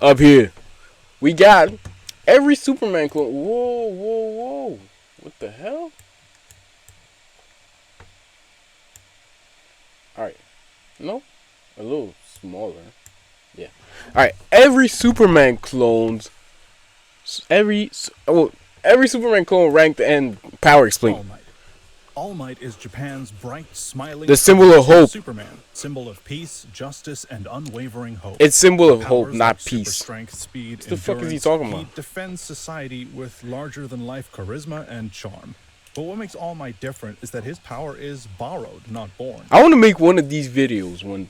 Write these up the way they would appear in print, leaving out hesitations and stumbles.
Up here, we got every Superman clone. Whoa, whoa, whoa! What the hell? All right, no, a little smaller. Yeah. All right, every Superman clones, every oh, every Superman clone ranked and power explained. All Might. All Might is Japan's bright, smiling, The symbol of hope. Superman, symbol of peace, justice, and unwavering hope. It's symbol of hope, Powers not like super peace. strength, speed, What the fuck is he endurance, talking about? He defends society with larger-than-life charisma and charm. But what makes All Might different is that his power is borrowed, not born. I want to make one of these videos one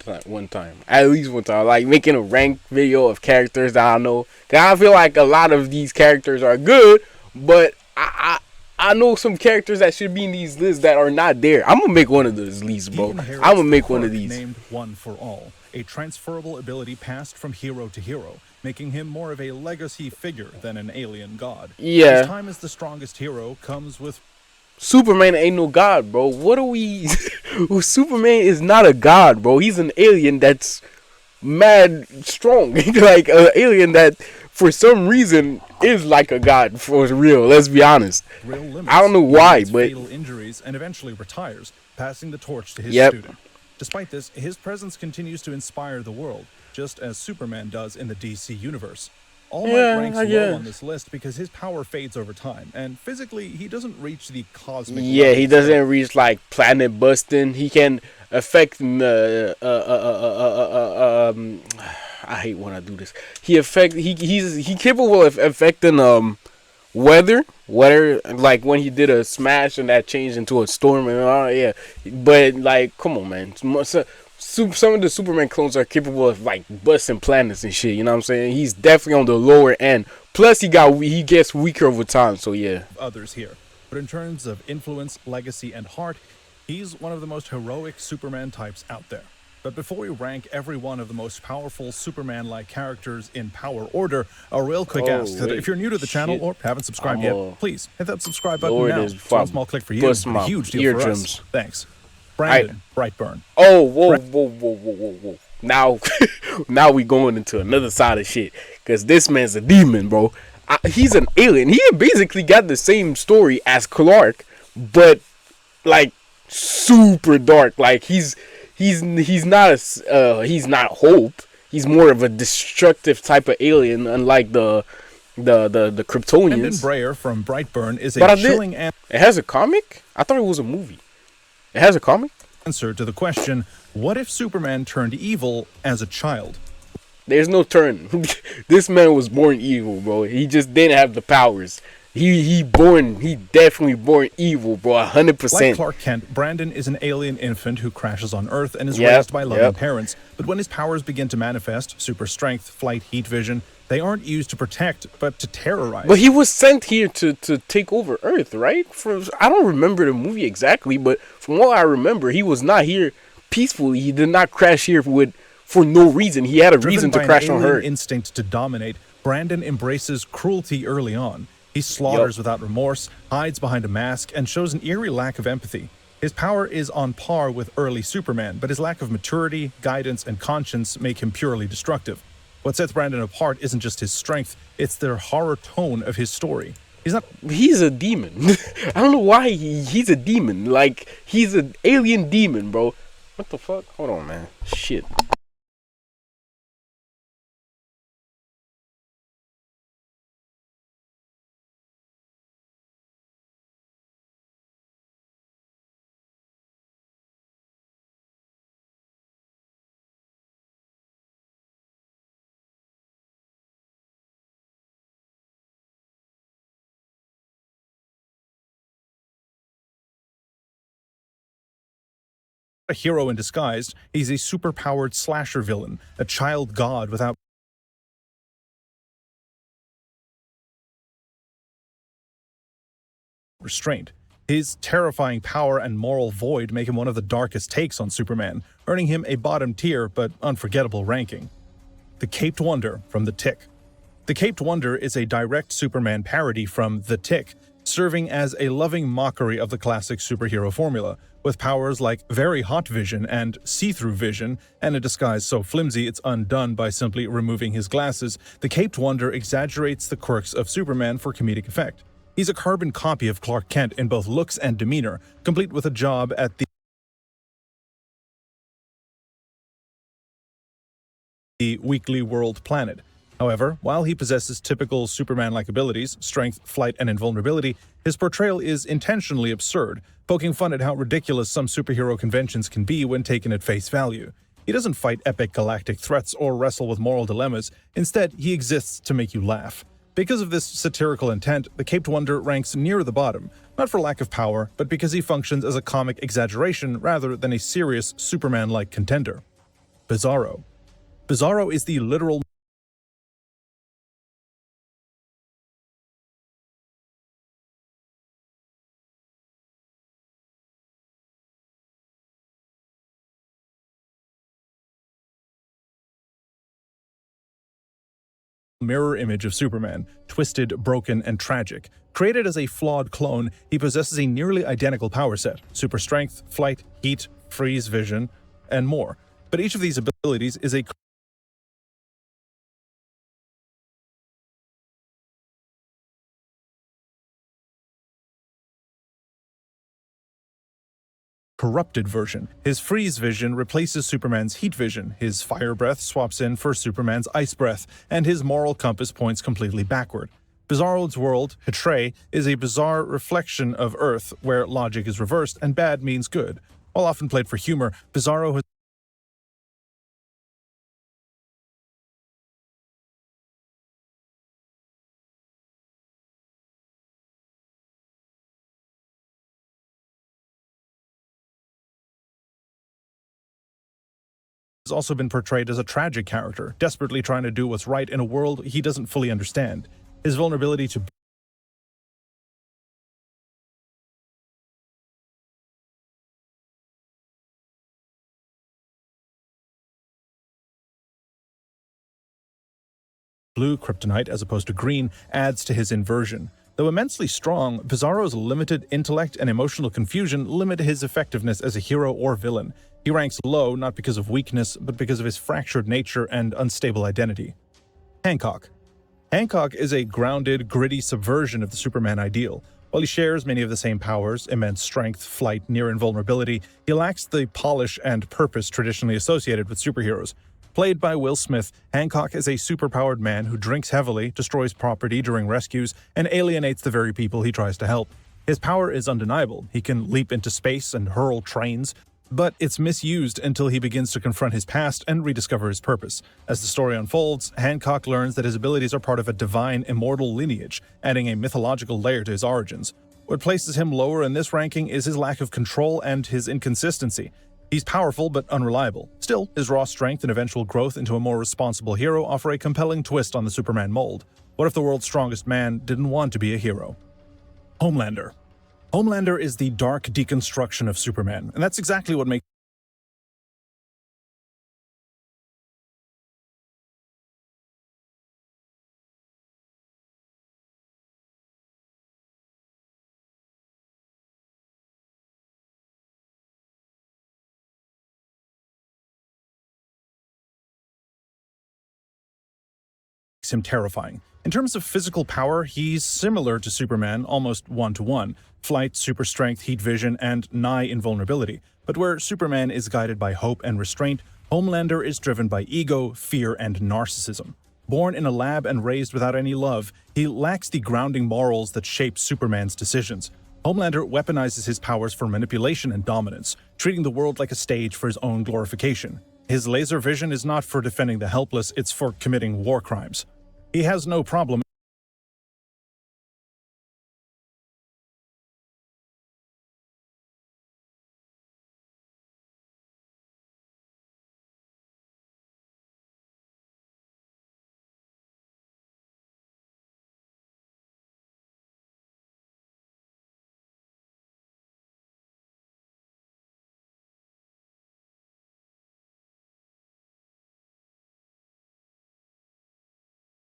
time, at least one time, like making a ranked video of characters that I know. Cause I feel like a lot of these characters are good, but I know some characters that should be in these lists that are not there. I'm gonna make one of those lists, bro. I'm gonna make one of these. Named One for All, a transferable ability passed from hero to hero, making him more of a legacy figure than an alien god. Yeah. His time as the strongest hero comes with Superman ain't no god, bro. What are we? Superman is not a god, bro. He's an alien that's mad strong, like an alien that, for some reason, is like a god for real. Let's be honest. real limits. I don't know why, but fatal injuries and eventually retires, passing the torch to his Yep. student. Despite this, his presence continues to inspire the world, just as Superman does in the DC universe. All Yeah, Might ranks I low guess. on this list because his power fades over time, and physically he doesn't reach the cosmic. yeah, he levels. doesn't reach like planet busting. He can affect. I hate when I do this. He's capable of affecting weather, like when he did a smash and that changed into a storm and yeah. But like, come on, man. Some of the Superman clones are capable of like busting planets and shit. You know what I'm saying? He's definitely on the lower end. Plus, he gets weaker over time. So yeah. Others here. But in terms of influence, legacy, and heart, he's one of the most heroic Superman types out there. But before we rank every one of the most powerful Superman-like characters in power order, a real quick ask that if you're new to the channel or haven't subscribed yet, please hit that subscribe button now. It's a small click for you, but a huge deal for us. Thanks. Brandon Brightburn. Oh, whoa. Now we going into another side of shit. Because this man's a demon, bro. He's an alien. He basically got the same story as Clark, but like super dark. Like he's not Hope. He's more of a destructive type of alien, unlike the Kryptonians. Brandon Breyer from Brightburn is a chilling It has a comic? I thought it was a movie. It has a comic? answer to the question, what if Superman turned evil as a child? There's no turn. This man was born evil, bro. He just didn't have the powers. He definitely born evil, bro. 100%. Like Clark Kent, Brandon is an alien infant who crashes on Earth and is raised by loving parents. But when his powers begin to manifest, super strength, flight, heat vision, they aren't used to protect, but to terrorize. But he was sent here to take over Earth, right? I don't remember the movie exactly, but from what I remember, he was not here peacefully. He did not crash here for no reason. He had a reason to crash on Earth. Instinct to dominate, Brandon embraces cruelty early on. He slaughters without remorse, hides behind a mask, and shows an eerie lack of empathy. His power is on par with early Superman, but his lack of maturity, guidance, and conscience make him purely destructive. What sets Brandon apart isn't just his strength, it's the horror tone of his story. He's a demon. I don't know why he's a demon. Like, he's an alien demon, bro. What the fuck? Hold on, man. Shit. A hero in disguise, he's a superpowered slasher villain, a child god without restraint. His terrifying power and moral void make him one of the darkest takes on Superman, earning him a bottom tier but unforgettable ranking. The Caped Wonder from The Tick. The Caped Wonder is a direct Superman parody from The Tick. serving as a loving mockery of the classic superhero formula, with powers like very hot vision and see-through vision, and a disguise so flimsy it's undone by simply removing his glasses. The Caped Wonder exaggerates the quirks of Superman for comedic effect. He's a carbon copy of Clark Kent in both looks and demeanor, complete with a job at the Weekly World planet. However, while he possesses typical Superman-like abilities, strength, flight, and invulnerability, his portrayal is intentionally absurd, poking fun at how ridiculous some superhero conventions can be when taken at face value. He doesn't fight epic galactic threats or wrestle with moral dilemmas. Instead, he exists to make you laugh. Because of this satirical intent, the Caped Wonder ranks near the bottom, not for lack of power, but because he functions as a comic exaggeration rather than a serious Superman-like contender. Bizarro. Bizarro is the literal mirror image of Superman, twisted, broken, and tragic. Created as a flawed clone, he possesses a nearly identical power set: super strength, flight, heat, freeze vision, and more. But each of these abilities is a corrupted version. His freeze vision replaces Superman's heat vision, his fire breath swaps in for Superman's ice breath, and his moral compass points completely backward. Bizarro's world, Hyperion, is a bizarre reflection of Earth, where logic is reversed and bad means good. While often played for humor, Bizarro has also been portrayed as a tragic character, desperately trying to do what's right in a world he doesn't fully understand. His vulnerability to blue kryptonite as opposed to green adds to his inversion. Though immensely strong, Bizarro's limited intellect and emotional confusion limit his effectiveness as a hero or villain. He ranks low not because of weakness, but because of his fractured nature and unstable identity. Hancock. Hancock is a grounded, gritty subversion of the Superman ideal. While he shares many of the same powers, immense strength, flight, near invulnerability, he lacks the polish and purpose traditionally associated with superheroes. Played by Will Smith, Hancock is a superpowered man who drinks heavily, destroys property during rescues, and alienates the very people he tries to help. His power is undeniable. He can leap into space and hurl trains, but it's misused until he begins to confront his past and rediscover his purpose. As the story unfolds, Hancock learns that his abilities are part of a divine, immortal lineage, adding a mythological layer to his origins. What places him lower in this ranking is his lack of control and his inconsistency. He's powerful but unreliable. Still, his raw strength and eventual growth into a more responsible hero offer a compelling twist on the Superman mold. What if the world's strongest man didn't want to be a hero? Homelander. Homelander is the dark deconstruction of Superman, and that's exactly what makes him terrifying. In terms of physical power, he's similar to Superman, almost one-to-one. Flight, super strength, heat vision, and nigh invulnerability. But where Superman is guided by hope and restraint, Homelander is driven by ego, fear, and narcissism. Born in a lab and raised without any love, he lacks the grounding morals that shape Superman's decisions. Homelander weaponizes his powers for manipulation and dominance, treating the world like a stage for his own glorification. His laser vision is not for defending the helpless, it's for committing war crimes. He has no problem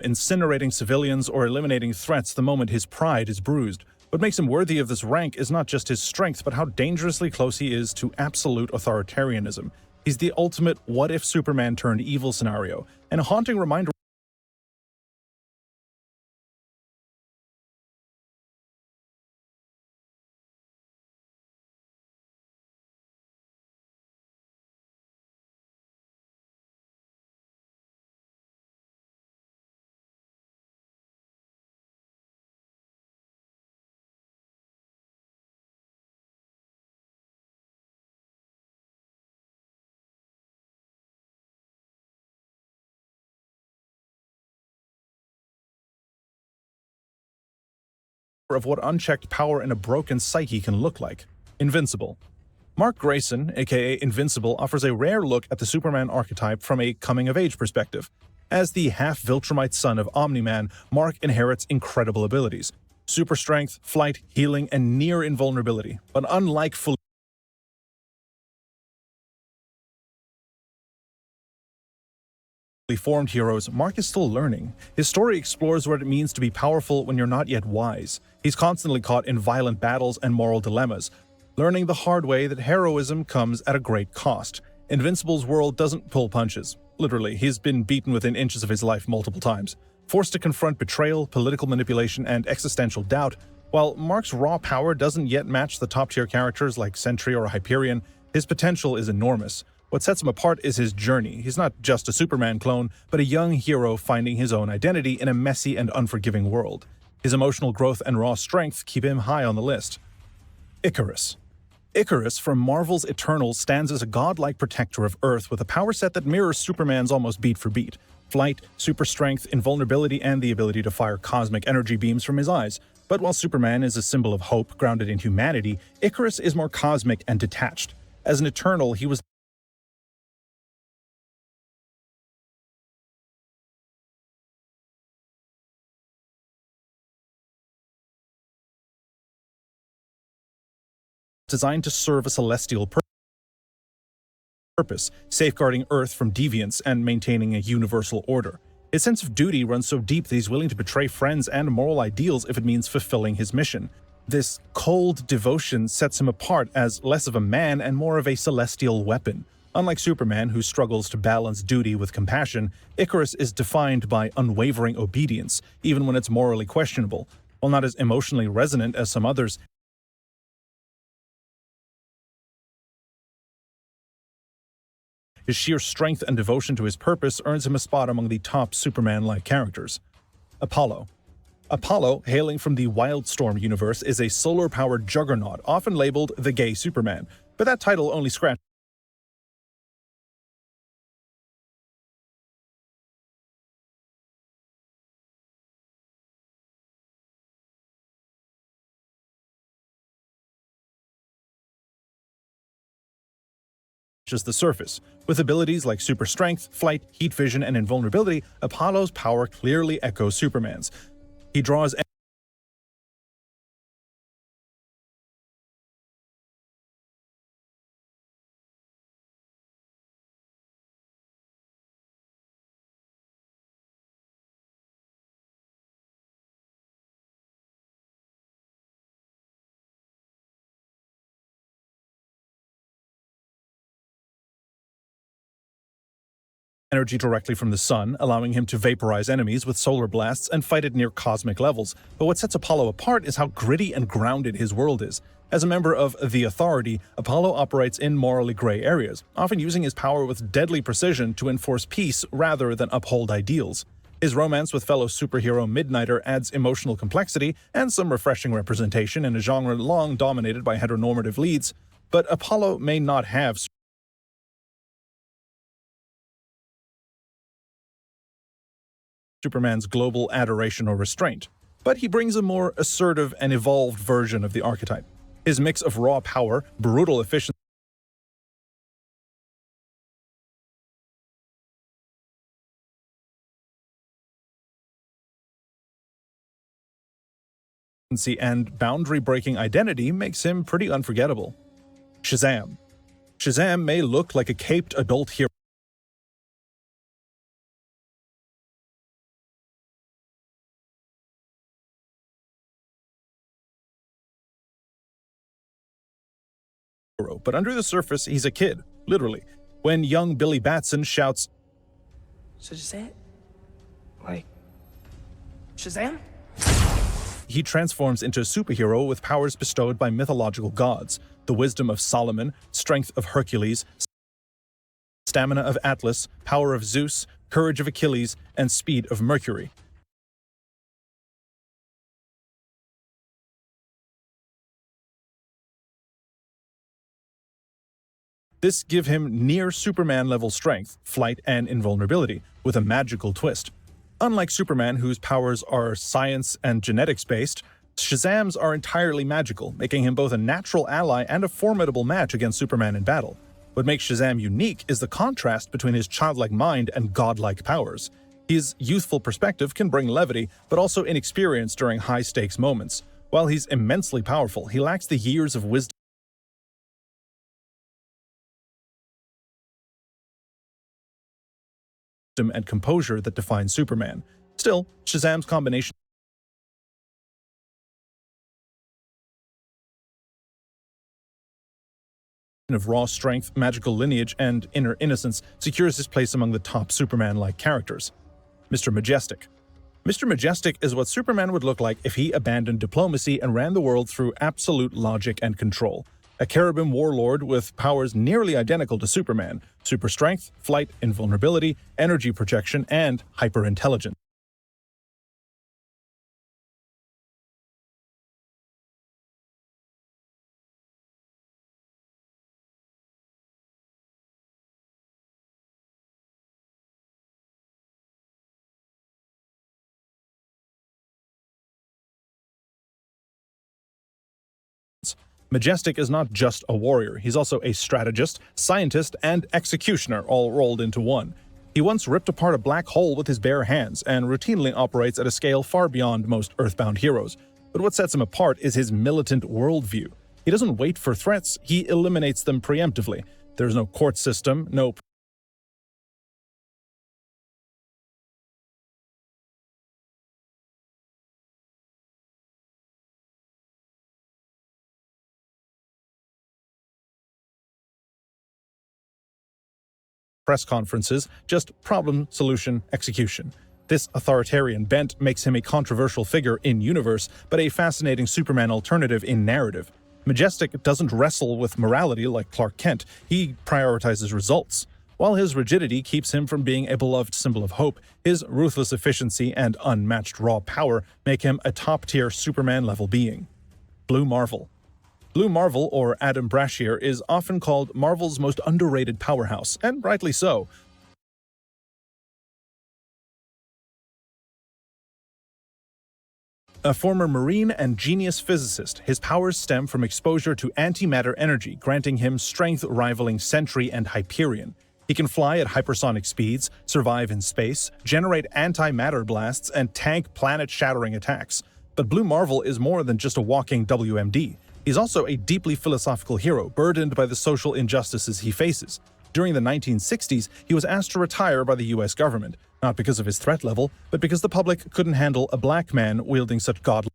incinerating civilians or eliminating threats the moment his pride is bruised. What makes him worthy of this rank is not just his strength, but how dangerously close he is to absolute authoritarianism. He's the ultimate what-if Superman turned evil scenario, and a haunting reminder of what unchecked power in a broken psyche can look like. Invincible. Mark Grayson, aka Invincible, offers a rare look at the Superman archetype from a coming-of-age perspective. As the half-Viltrumite son of Omni-Man, Mark inherits incredible abilities. Super strength, flight, healing, and near invulnerability. But unlike fully formed heroes, Mark is still learning. His story explores what it means to be powerful when you're not yet wise. He's constantly caught in violent battles and moral dilemmas, learning the hard way that heroism comes at a great cost. Invincible's world doesn't pull punches. Literally, he's been beaten within inches of his life multiple times, forced to confront betrayal, political manipulation, and existential doubt. While Mark's raw power doesn't yet match the top-tier characters like Sentry or Hyperion, his potential is enormous. What sets him apart is his journey. He's not just a Superman clone, but a young hero finding his own identity in a messy and unforgiving world. His emotional growth and raw strength keep him high on the list. Ikaris. Ikaris from Marvel's Eternals stands as a godlike protector of Earth with a power set that mirrors Superman's almost beat for beat. Flight, super strength, invulnerability, and the ability to fire cosmic energy beams from his eyes. But while Superman is a symbol of hope grounded in humanity, Ikaris is more cosmic and detached. As an Eternal, he was designed to serve a celestial purpose, safeguarding Earth from deviance and maintaining a universal order. His sense of duty runs so deep that he's willing to betray friends and moral ideals if it means fulfilling his mission. This cold devotion sets him apart as less of a man and more of a celestial weapon. Unlike Superman, who struggles to balance duty with compassion, Ikaris is defined by unwavering obedience, even when it's morally questionable. While not as emotionally resonant as some others, his sheer strength and devotion to his purpose earns him a spot among the top Superman-like characters. Apollo. Apollo, hailing from the Wildstorm universe, is a solar-powered juggernaut, often labeled the gay Superman, but that title only scratches the surface. With abilities like super strength, flight, heat vision, and invulnerability, Apollo's power clearly echoes Superman's. He draws energy directly from the sun, allowing him to vaporize enemies with solar blasts and fight at near cosmic levels. But what sets Apollo apart is how gritty and grounded his world is. As a member of the Authority, Apollo operates in morally gray areas, often using his power with deadly precision to enforce peace rather than uphold ideals. His romance with fellow superhero Midnighter adds emotional complexity and some refreshing representation in a genre long dominated by heteronormative leads, but Apollo may not have Superman's global adoration or restraint, but he brings a more assertive and evolved version of the archetype. His mix of raw power, brutal efficiency, and boundary-breaking identity makes him pretty unforgettable. Shazam. Shazam may look like a caped adult hero But under the surface, he's a kid, literally. When young Billy Batson shouts, Shazam? Like, Shazam? he transforms into a superhero with powers bestowed by mythological gods: the wisdom of Solomon, strength of Hercules, stamina of Atlas, power of Zeus, courage of Achilles, and speed of Mercury. This give him near Superman-level strength, flight, and invulnerability, with a magical twist. Unlike Superman, whose powers are science and genetics-based, Shazam's are entirely magical, making him both a natural ally and a formidable match against Superman in battle. What makes Shazam unique is the contrast between his childlike mind and godlike powers. His youthful perspective can bring levity, but also inexperience during high-stakes moments. While he's immensely powerful, he lacks the years of wisdom and composure that define Superman. Still, Shazam's combination of raw strength, magical lineage, and inner innocence secures his place among the top Superman-like characters. Mr. Majestic. Mr. Majestic is what Superman would look like if he abandoned diplomacy and ran the world through absolute logic and control. A cherubim warlord with powers nearly identical to Superman: super strength, flight, invulnerability, energy projection, and hyperintelligence. Majestic is not just a warrior, he's also a strategist, scientist, and executioner, all rolled into one. He once ripped apart a black hole with his bare hands, and routinely operates at a scale far beyond most Earthbound heroes. But what sets him apart is his militant worldview. He doesn't wait for threats, he eliminates them preemptively. There's no court system, no press conferences, just problem, solution, execution. This authoritarian bent makes him a controversial figure in universe, but a fascinating Superman alternative in narrative. Majestic doesn't wrestle with morality like Clark Kent, he prioritizes results. While his rigidity keeps him from being a beloved symbol of hope, his ruthless efficiency and unmatched raw power make him a top-tier Superman-level being. Blue Marvel. Blue Marvel, or Adam Brashear, is often called Marvel's most underrated powerhouse, and rightly so. A former Marine and genius physicist, his powers stem from exposure to antimatter energy, granting him strength rivaling Sentry and Hyperion. He can fly at hypersonic speeds, survive in space, generate antimatter blasts, and tank planet-shattering attacks. But Blue Marvel is more than just a walking WMD. He's also a deeply philosophical hero, burdened by the social injustices he faces. During the 1960s, he was asked to retire by the US government, not because of his threat level, but because the public couldn't handle a black man wielding such godlike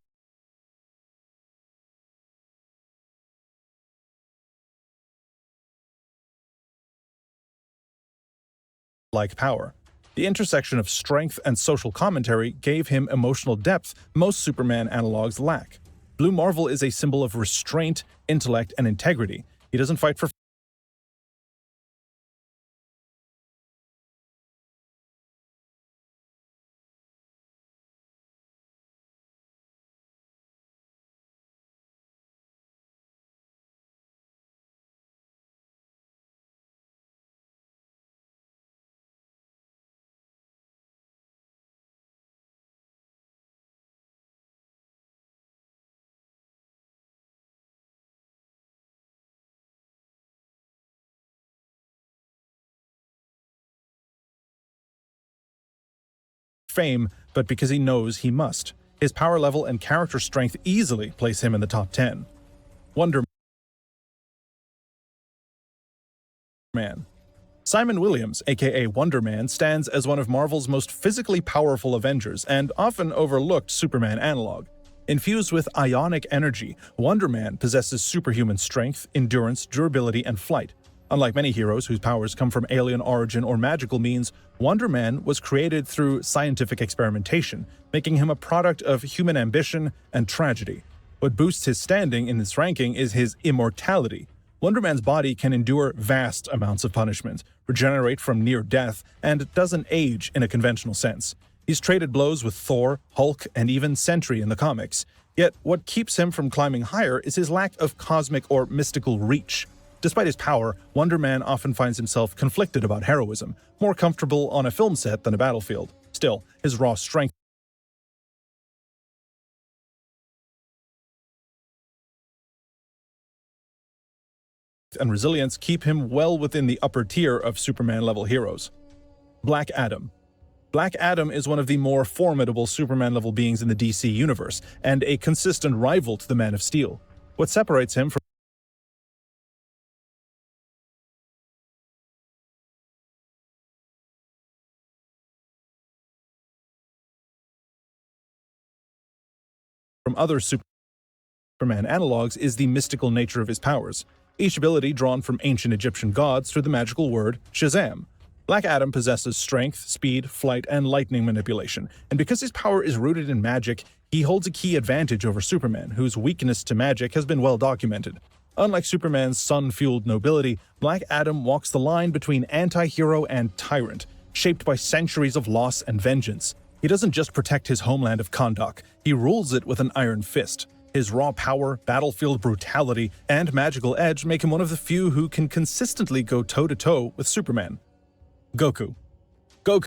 power. The intersection of strength and social commentary gave him emotional depth most Superman analogs lack. Blue Marvel is a symbol of restraint, intellect, and integrity. He doesn't fight for fame, but because he knows he must. His power level and character strength easily place him in the top 10. Wonder Man. Simon Williams, aka Wonder Man, stands as one of Marvel's most physically powerful Avengers and often overlooked Superman analog. Infused with ionic energy, Wonder Man possesses superhuman strength, endurance, durability, and flight. Unlike many heroes whose powers come from alien origin or magical means, Wonder Man was created through scientific experimentation, making him a product of human ambition and tragedy. What boosts his standing in this ranking is his immortality. Wonder Man's body can endure vast amounts of punishment, regenerate from near death, and doesn't age in a conventional sense. He's traded blows with Thor, Hulk, and even Sentry in the comics. Yet, what keeps him from climbing higher is his lack of cosmic or mystical reach. Despite his power, Wonder Man often finds himself conflicted about heroism, more comfortable on a film set than a battlefield. Still, his raw strength and resilience keep him well within the upper tier of Superman-level heroes. Black Adam. Black Adam is one of the more formidable Superman-level beings in the DC universe, and a consistent rival to the Man of Steel. What separates him from other Superman analogs is the mystical nature of his powers, each ability drawn from ancient Egyptian gods through the magical word Shazam. Black Adam possesses strength, speed, flight, and lightning manipulation, and because his power is rooted in magic, he holds a key advantage over Superman, whose weakness to magic has been well documented. Unlike Superman's sun-fueled nobility, Black Adam walks the line between anti-hero and tyrant, shaped by centuries of loss and vengeance. He doesn't just protect his homeland of Hancock, he rules it with an iron fist. His raw power, battlefield brutality, and magical edge make him one of the few who can consistently go toe-to-toe with Superman. Goku. Goku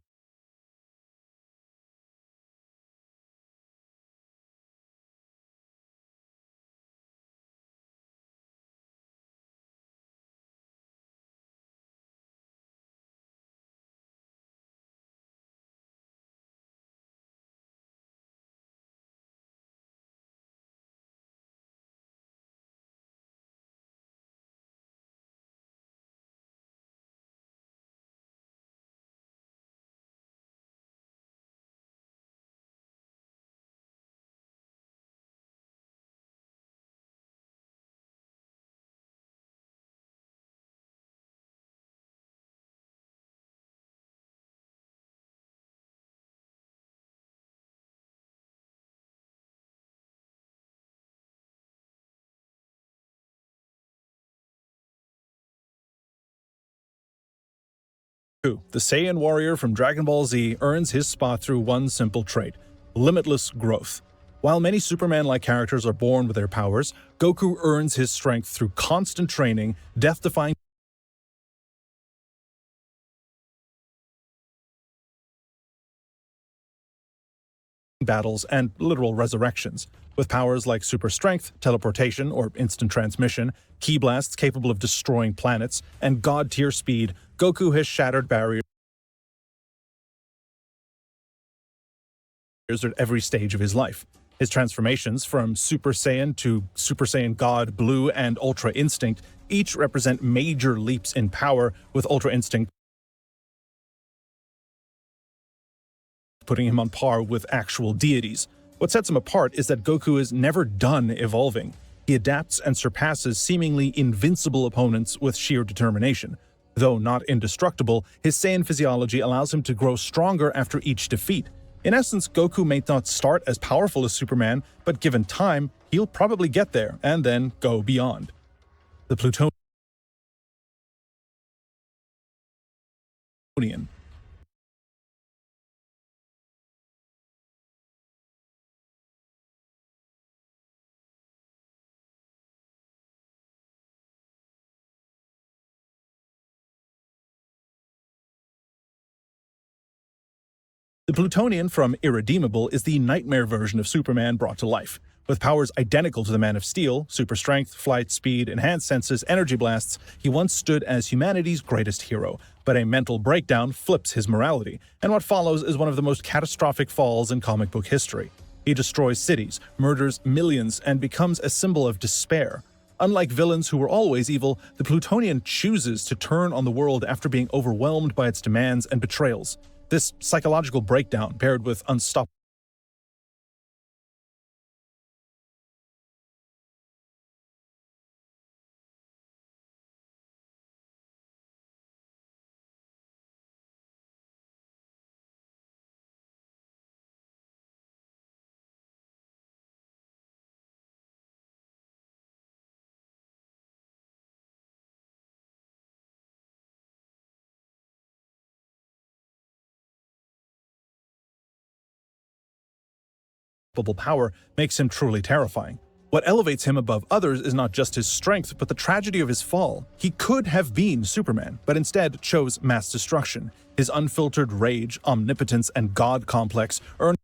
the Saiyan warrior from Dragon Ball Z earns his spot through one simple trait: limitless growth. While many Superman-like characters are born with their powers, Goku earns his strength through constant training, death-defying battles, and literal resurrections. With powers like super strength, teleportation or instant transmission, ki blasts capable of destroying planets, and god-tier speed, Goku has shattered barriers at every stage of his life. His transformations from Super Saiyan to Super Saiyan God Blue and Ultra Instinct each represent major leaps in power, with Ultra Instinct putting him on par with actual deities. What sets him apart is that Goku is never done evolving. He adapts and surpasses seemingly invincible opponents with sheer determination. Though not indestructible, his Saiyan physiology allows him to grow stronger after each defeat. In essence, Goku may not start as powerful as Superman, but given time, he'll probably get there and then go beyond. The Plutonian. The Plutonian from Irredeemable is the nightmare version of Superman brought to life. With powers identical to the Man of Steel, super strength, flight, speed, enhanced senses, energy blasts, he once stood as humanity's greatest hero. But a mental breakdown flips his morality, and what follows is one of the most catastrophic falls in comic book history. He destroys cities, murders millions, and becomes a symbol of despair. Unlike villains who were always evil, the Plutonian chooses to turn on the world after being overwhelmed by its demands and betrayals. This psychological breakdown, paired with unstoppable power makes him truly terrifying. What elevates him above others is not just his strength, but the tragedy of his fall. He could have been Superman, but instead chose mass destruction. His unfiltered rage, omnipotence, and God complex earned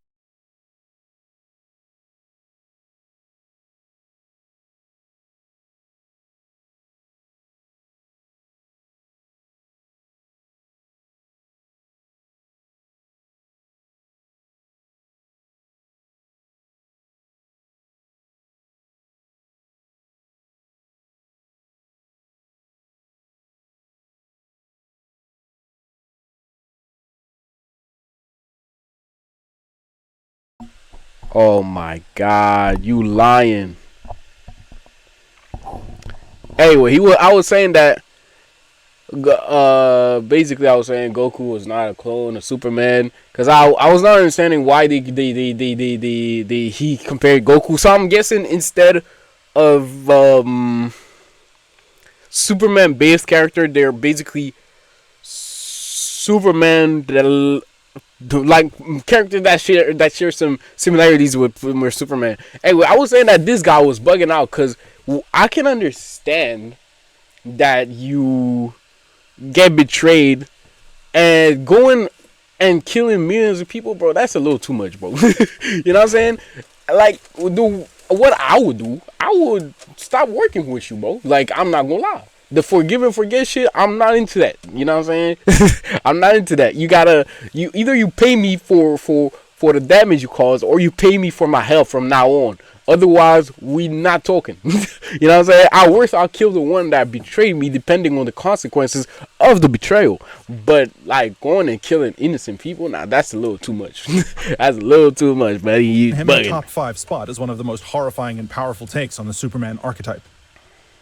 Oh my God, you lying. Anyway, I was saying that. Basically, I was saying Goku was not a clone of Superman because I was not understanding why he compared Goku. So I'm guessing instead of Superman based character, they're basically Superman that like character that share some similarities with Superman. Anyway, I was saying that this guy was bugging out because I can understand that you get betrayed and going and killing millions of people, bro. That's a little too much, bro. You know what I'm saying? Like, what I would do, I would stop working with you, bro. Like, I'm not gonna lie. The forgive and forget shit, I'm not into that. You know what I'm saying? I'm not into that. Either you pay me for the damage you caused, or you pay me for my help from now on. Otherwise, we not talking. You know what I'm saying? At worst, I'll kill the one that betrayed me, depending on the consequences of the betrayal. But like going and killing innocent people, nah, that's a little too much. That's a little too much, buddy. You him bugging. in the top 5 spot is one of the most horrifying and powerful takes on the Superman archetype.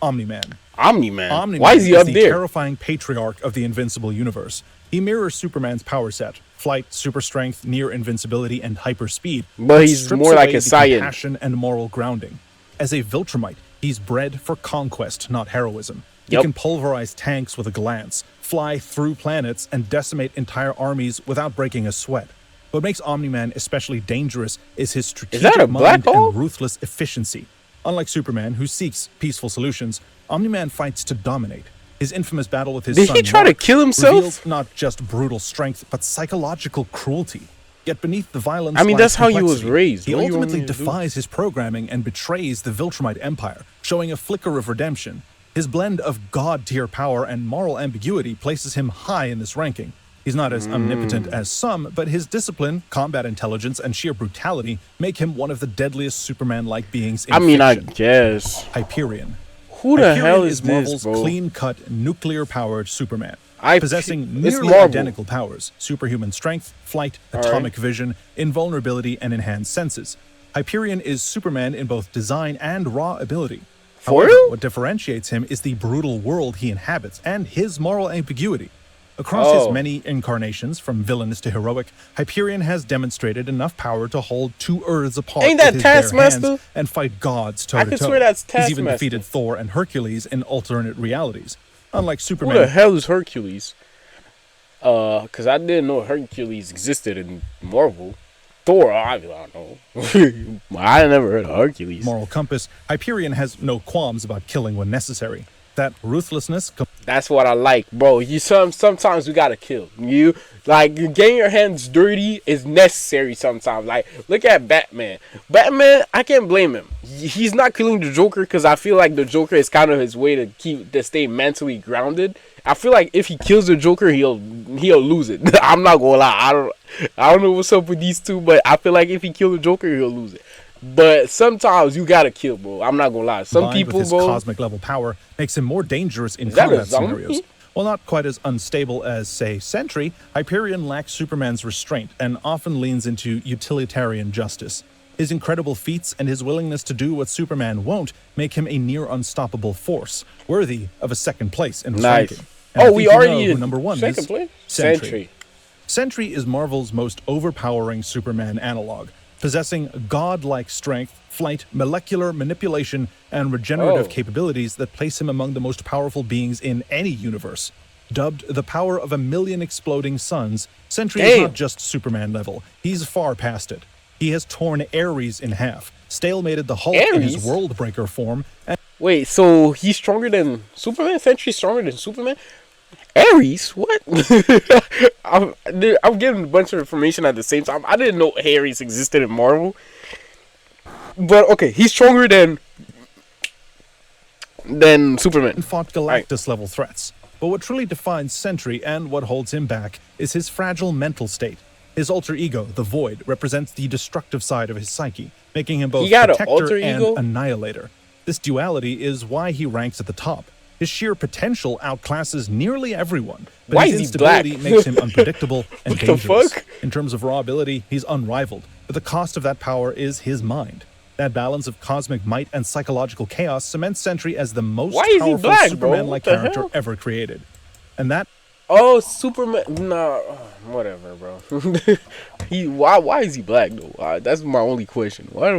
Omni-Man. Omni-Man. Why is he up the there? Terrifying patriarch of the Invincible universe. He mirrors Superman's power set: flight, super strength, near invincibility, and hyper speed. But he's more like a Saiyan. Compassion and moral grounding. As a Viltrumite, he's bred for conquest, not heroism. He can pulverize tanks with a glance, fly through planets, and decimate entire armies without breaking a sweat. What makes Omni-Man especially dangerous is his strategic mind and ruthless efficiency. Unlike Superman, who seeks peaceful solutions, Omni-Man fights to dominate. His infamous battle with his son Did he try to kill himself? Reveals not just brutal strength, but psychological cruelty. Yet beneath the violence, I mean, that's how he was raised. He ultimately defies his programming and betrays the Viltrumite Empire, showing a flicker of redemption. His blend of god-tier power and moral ambiguity places him high in this ranking. He's not as omnipotent as some, but his discipline, combat intelligence, and sheer brutality make him one of the deadliest Superman-like beings in fiction. I guess. Hyperion. Who the hell is Marvel's this, bro? clean-cut, nuclear-powered Superman. Possessing nearly identical powers: superhuman strength, flight, atomic vision, invulnerability, and enhanced senses. Hyperion is Superman in both design and raw ability. However, what differentiates him is the brutal world he inhabits and his moral ambiguity. Across his many incarnations, from villainous to heroic, Hyperion has demonstrated enough power to hold 2 Earths apart Ain't that with his bare Taskmaster? hands and fight gods toe-to-toe. I could swear that's Taskmaster. He's even defeated Thor and Hercules in alternate realities. Unlike Superman... Who the hell is Hercules? Because I didn't know Hercules existed in Marvel. Thor, I don't know. I never heard of Hercules. Moral compass, Hyperion has no qualms about killing when necessary. That ruthlessness... That's what I like, bro. Sometimes you gotta kill. You getting your hands dirty is necessary sometimes. Like, look at Batman. Batman, I can't blame him. He's not killing the Joker because I feel like the Joker is kind of his way to stay mentally grounded. I feel like if he kills the Joker, he'll lose it. I'm not gonna lie. I don't know what's up with these two, but I feel like if he kills the Joker, he'll lose it. But sometimes you gotta kill, bro. I'm not gonna lie. Some people, with his bro, cosmic level power makes him more dangerous in combat scenarios. While not quite as unstable as, say, Sentry, Hyperion lacks Superman's restraint and often leans into utilitarian justice. His incredible feats and his willingness to do what Superman won't make him a near unstoppable force, worthy of a second place in his ranking. And we already number 1 second is place? Sentry. Sentry is Marvel's most overpowering Superman analog, possessing god-like strength, flight, molecular manipulation, and regenerative capabilities that place him among the most powerful beings in any universe. Dubbed the power of 1,000,000 exploding suns, Sentry is not just Superman level. He's far past it. He has torn Ares in half, stalemated the Hulk in his Ares? World Breaker form, and Wait, so he's stronger than Superman? Sentry's stronger than Superman? Ares? What? I'm getting a bunch of information at the same time. I didn't know Ares existed in Marvel. But okay, he's stronger than Superman. fought Galactus-level threats. But what truly defines Sentry and what holds him back is his fragile mental state. His alter ego, the Void, represents the destructive side of his psyche, making him both He got an protector alter and ego? annihilator. This duality is why he ranks at the top. His sheer potential outclasses nearly everyone, but Why his is he black? instability makes him unpredictable and What the dangerous. fuck? In terms of raw ability, he's unrivaled, but the cost of that power is his mind. That balance of cosmic might and psychological chaos cements Sentry as the most Why is he powerful black, bro? Superman-like What the character hell? ever created. And that Oh, Superman. Nah, whatever, bro. Why is he black though? That's my only question. Why the